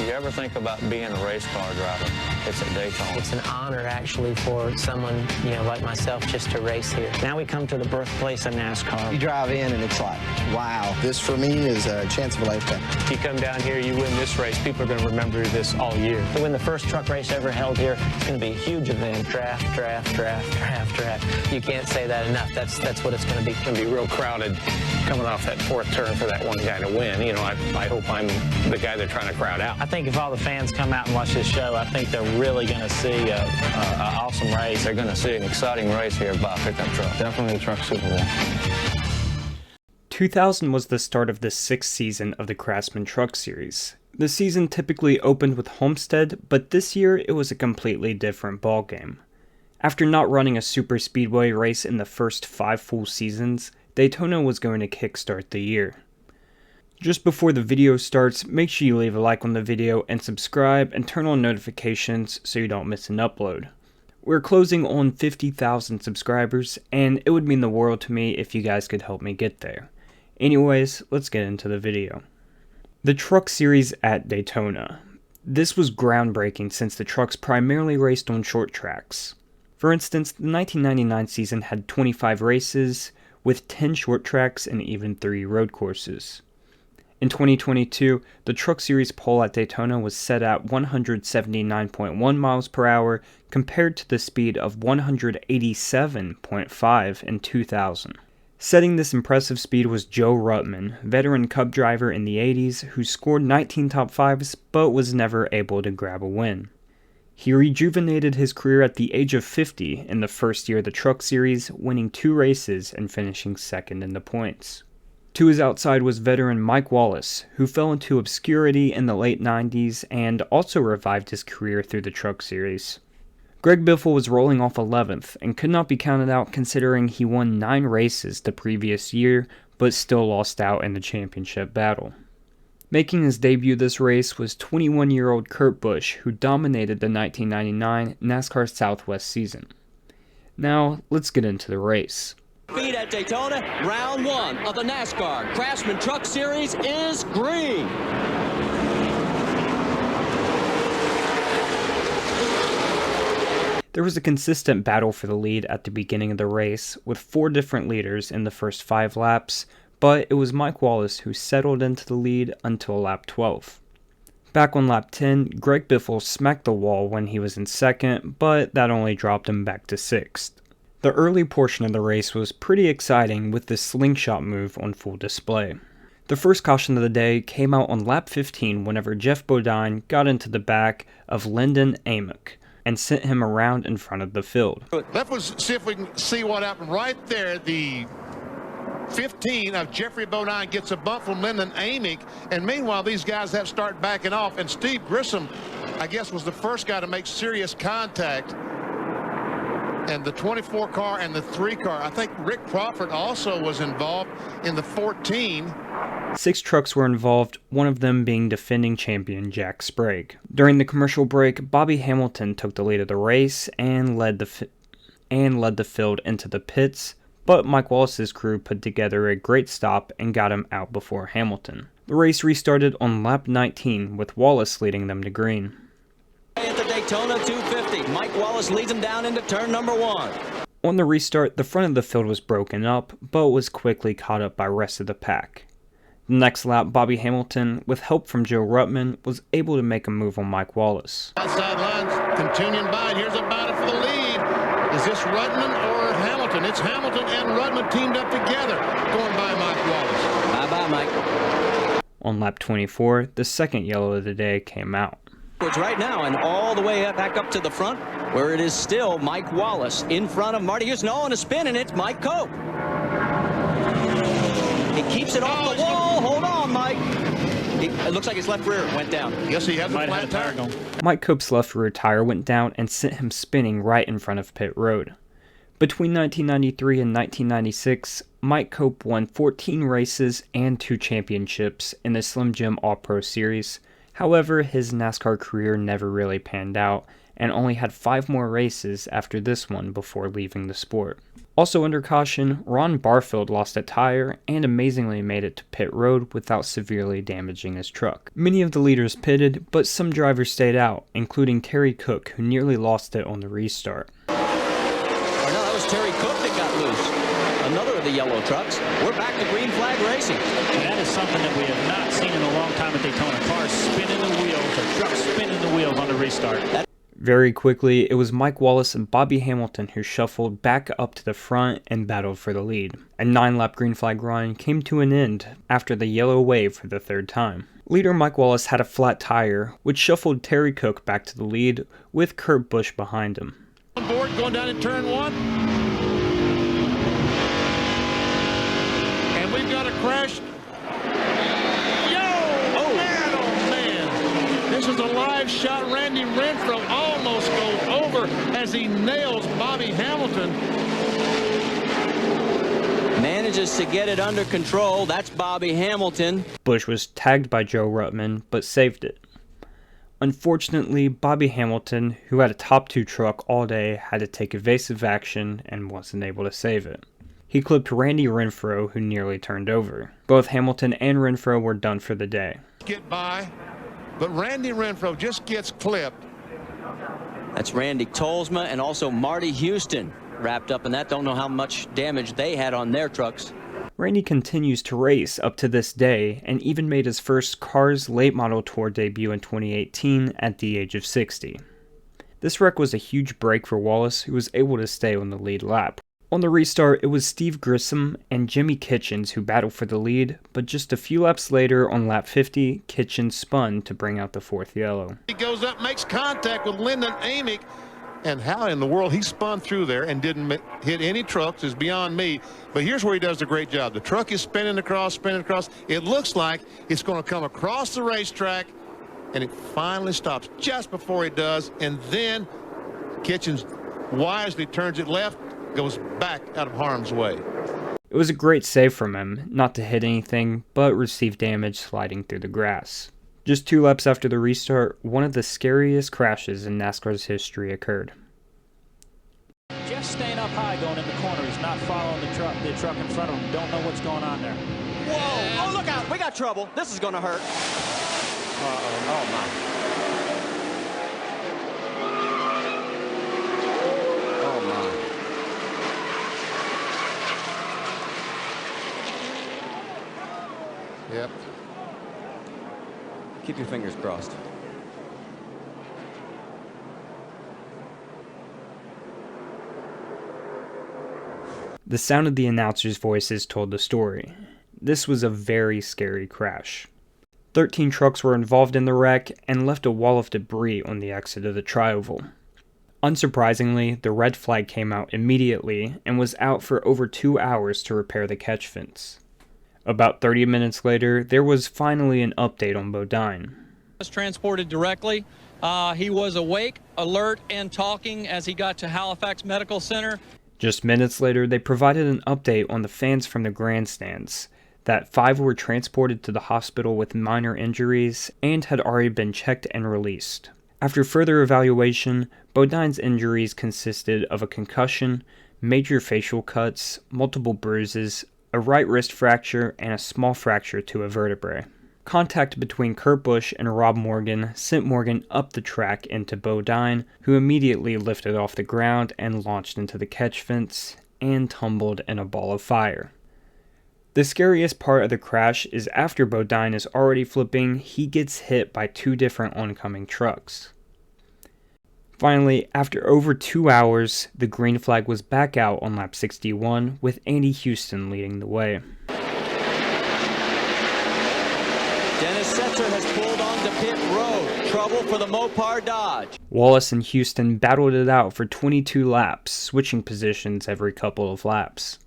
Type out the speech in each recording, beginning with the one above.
you ever think about being a race car driver, it's at Daytona. It's an honor, actually, for someone, like myself, just to race here. Now we come to the birthplace of NASCAR. You drive in and it's like, wow. This, for me, is a chance of a lifetime. If you come down here, you win this race, people are going to remember this all year. To win the first truck race ever held here, it's going to be a huge event. Draft, draft, draft, draft, draft. You can't say that enough. That's what it's going to be. It's going to be real crowded coming off that fourth turn for that one guy to win. I hope I'm the guy they're trying to crowd out. I think if all the fans come out and watch this show, I think they're really going to see an awesome race. They're going to see an exciting race here by a pickup truck. Definitely the Truck Super Bowl. 2000 was the start of the 6th season of the Craftsman Truck Series. The season typically opened with Homestead, but this year it was a completely different ballgame. After not running a super speedway race in the first 5 full seasons, Daytona was going to kickstart the year. Just before the video starts, make sure you leave a like on the video and subscribe and turn on notifications so you don't miss an upload. We're closing on 50,000 subscribers, and it would mean the world to me if you guys could help me get there. Anyways, let's get into the video. The Truck Series at Daytona. This was groundbreaking since the trucks primarily raced on short tracks. For instance, the 1999 season had 25 races, with 10 short tracks and even 3 road courses. In 2022, the Truck Series pole at Daytona was set at 179.1 miles per hour compared to the speed of 187.5 in 2000. Setting this impressive speed was Joe Ruttman, veteran Cup driver in the 80s who scored 19 top 5s but was never able to grab a win. He rejuvenated his career at the age of 50 in the first year of the Truck Series, winning 2 races and finishing second in the points. To his outside was veteran Mike Wallace, who fell into obscurity in the late 90s and also revived his career through the Truck Series. Greg Biffle was rolling off 11th and could not be counted out considering he won 9 races the previous year but still lost out in the championship battle. Making his debut this race was 21-year-old Kurt Busch, who dominated the 1999 NASCAR Southwest season. Now, let's get into the race. Speed at Daytona, round 1 of the NASCAR Craftsman Truck Series is green. There was a consistent battle for the lead at the beginning of the race, with 4 different leaders in the first 5 laps, but it was Mike Wallace who settled into the lead until lap 12. Back on lap 10, Greg Biffle smacked the wall when he was in second, but that only dropped him back to 6th. The early portion of the race was pretty exciting with the slingshot move on full display. The first caution of the day came out on lap 15 whenever Geoff Bodine got into the back of Lyndon Amick and sent him around in front of the field. Let's see if we can see what happened right there. The 15 of Geoff Bodine gets a bump from Lyndon Amick, and meanwhile these guys have to start backing off, and Steve Grissom, I guess, was the first guy to make serious contact. And the 24 car and the 3 car, I think Rick Crawford also was involved in the 14. 6 trucks were involved, one of them being defending champion Jack Sprague. During the commercial break, Bobby Hamilton took the lead of the race and led the field into the pits, but Mike Wallace's crew put together a great stop and got him out before Hamilton. The race restarted on lap 19 with Wallace leading them to green. At the Daytona 250, Mike Wallace leads him down into turn number 1. On the restart, the front of the field was broken up, but was quickly caught up by the rest of the pack. The next lap, Bobby Hamilton, with help from Joe Ruttman, was able to make a move on Mike Wallace. Outside lines continuing by, and here's a battle for the lead. Is this Ruttman or Hamilton? It's Hamilton and Ruttman teamed up together, going by Mike Wallace. Bye-bye, Mike. On lap 24, the second yellow of the day came out. It's right now and all the way back up to the front, where it is still Mike Wallace in front of Marty Houston. Oh, and a spin, and it's Mike Cope. He keeps it off the wall. Hold on, Mike. It looks like his left rear went down. Yes, he has a flat tire. Mike Cope's left rear tire went down and sent him spinning right in front of pit road. Between 1993 and 1996, Mike Cope won 14 races and 2 championships in the Slim Jim All-Pro Series. However, his NASCAR career never really panned out, and only had 5 more races after this one before leaving the sport. Also under caution, Ron Barfield lost a tire and amazingly made it to pit road without severely damaging his truck. Many of the leaders pitted, but some drivers stayed out, including Terry Cook, who nearly lost it on the restart. Oh, no, that was Terry Cook that got loose. Another of the yellow trucks. We're back to green flag racing. And that is something that we have not seen in a long time at Daytona. Cars spinning the wheels, or trucks spinning the wheels on the restart. Very quickly, it was Mike Wallace and Bobby Hamilton who shuffled back up to the front and battled for the lead. A 9-lap green flag run came to an end after the yellow wave for the 3rd time. Leader Mike Wallace had a flat tire, which shuffled Terry Cook back to the lead with Kurt Busch behind him. On board, going down in turn 1. And we've got a crash. This is a live shot. Randy Renfro almost goes over as he nails Bobby Hamilton. Manages to get it under control. That's Bobby Hamilton. Busch was tagged by Joe Ruttman, but saved it. Unfortunately, Bobby Hamilton, who had a top 2 truck all day, had to take evasive action and wasn't able to save it. He clipped Randy Renfro, who nearly turned over. Both Hamilton and Renfro were done for the day. Get by. But Randy Renfro just gets clipped. That's Randy Tolsma and also Marty Houston wrapped up in that. Don't know how much damage they had on their trucks. Randy continues to race up to this day and even made his first Cars Late Model Tour debut in 2018 at the age of 60. This wreck was a huge break for Wallace, who was able to stay on the lead lap. On the restart, it was Steve Grissom and Jimmy Kitchens who battled for the lead, but just a few laps later on lap 50, Kitchens spun to bring out the 4th yellow. He goes up, makes contact with Lyndon Amick, and how in the world he spun through there and didn't hit any trucks is beyond me. But here's where he does a great job. The truck is spinning across. It looks like it's going to come across the racetrack, and it finally stops just before it does, and then Kitchens wisely turns it left, goes back out of harm's way. It was a great save from him, not to hit anything, but receive damage sliding through the grass. Just 2 laps after the restart, one of the scariest crashes in NASCAR's history occurred. Jeff's staying up high going in the corner. He's not following the truck in front of him. Don't know what's going on there. Whoa! Oh, look out! We got trouble. This is going to hurt. Uh-oh. Oh, my. Yep. Keep your fingers crossed. The sound of the announcers' voices told the story. This was a very scary crash. 13 trucks were involved in the wreck and left a wall of debris on the exit of the tri-oval. Unsurprisingly, the red flag came out immediately and was out for over 2 hours to repair the catch fence. About 30 minutes later, there was finally an update on Bodine. Was transported directly. He was awake, alert, and talking as he got to Halifax Medical Center. Just minutes later, they provided an update on the fans from the grandstands, that 5 were transported to the hospital with minor injuries and had already been checked and released. After further evaluation, Bodine's injuries consisted of a concussion, major facial cuts, multiple bruises, a right wrist fracture, and a small fracture to a vertebrae. Contact between Kurt Busch and Rob Morgan sent Morgan up the track into Bodine, who immediately lifted off the ground and launched into the catch fence and tumbled in a ball of fire. The scariest part of the crash is after Bodine is already flipping, he gets hit by 2 different oncoming trucks. Finally, after over 2 hours, the green flag was back out on lap 61 with Andy Houston leading the way. Dennis Setzer has pulled onto pit road. Trouble for the Mopar Dodge. Wallace and Houston battled it out for 22 laps, switching positions every couple of laps.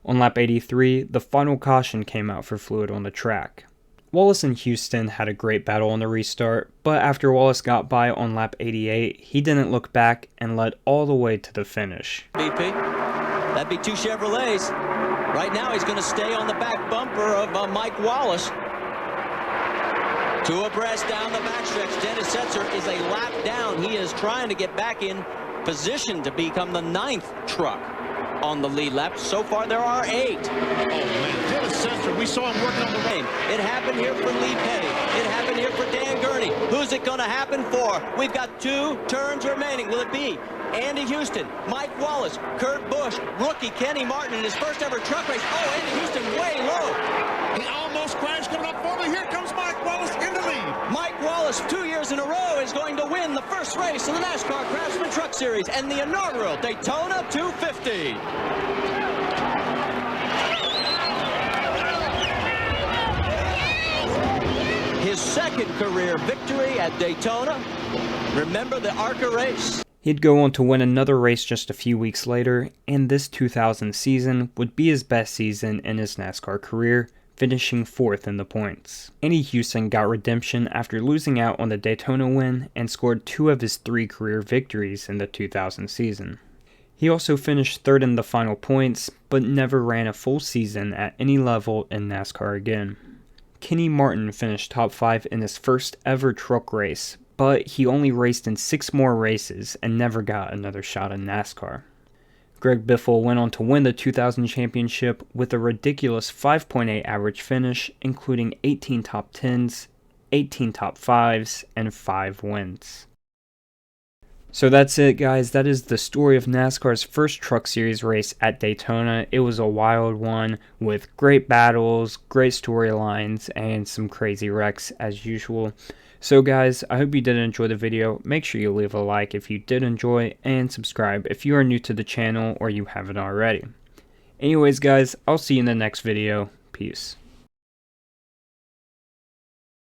On lap 83, the final caution came out for fluid on the track. Wallace and Houston had a great battle on the restart, but after Wallace got by on lap 88, he didn't look back and led all the way to the finish. BP, that'd be 2 Chevrolets. Right now he's going to stay on the back bumper of Mike Wallace. Two abreast down the backstretch. Dennis Setzer is a lap down. He is trying to get back in position to become the 9th truck on the lead lap. So far, there are 8. Oh, man. Dennis Setzer, we saw him working on the road. It happened here for Lee Petty. It happened here for Dan Gurney. Who's it going to happen for? We've got 2 turns remaining. Will it be Andy Houston, Mike Wallace, Kurt Busch, rookie Kenny Martin in his first ever truck race? Oh, Andy Houston way low. He almost crashed coming up for me. Here comes Mike Wallace in the lead. Mike Wallace, 2 years in a row, is going to win the first race of the NASCAR Craftsman Truck Series and the inaugural Daytona 250. His second career victory at Daytona. Remember the ARCA race? He'd go on to win another race just a few weeks later, and this 2000 season would be his best season in his NASCAR career, finishing 4th in the points. Andy Houston got redemption after losing out on the Daytona win and scored 2 of his 3 career victories in the 2000 season. He also finished 3rd in the final points, but never ran a full season at any level in NASCAR again. Kenny Martin finished top 5 in his first ever truck race, but he only raced in 6 more races and never got another shot in NASCAR. Greg Biffle went on to win the 2000 championship with a ridiculous 5.8 average finish, including 18 top 10s, 18 top 5s, and 5 wins. So that's it, guys. That is the story of NASCAR's first Truck Series race at Daytona. It was a wild one with great battles, great storylines, and some crazy wrecks as usual. So guys, I hope you did enjoy the video. Make sure you leave a like if you did enjoy, and subscribe if you are new to the channel or you haven't already. Anyways guys, I'll see you in the next video. Peace.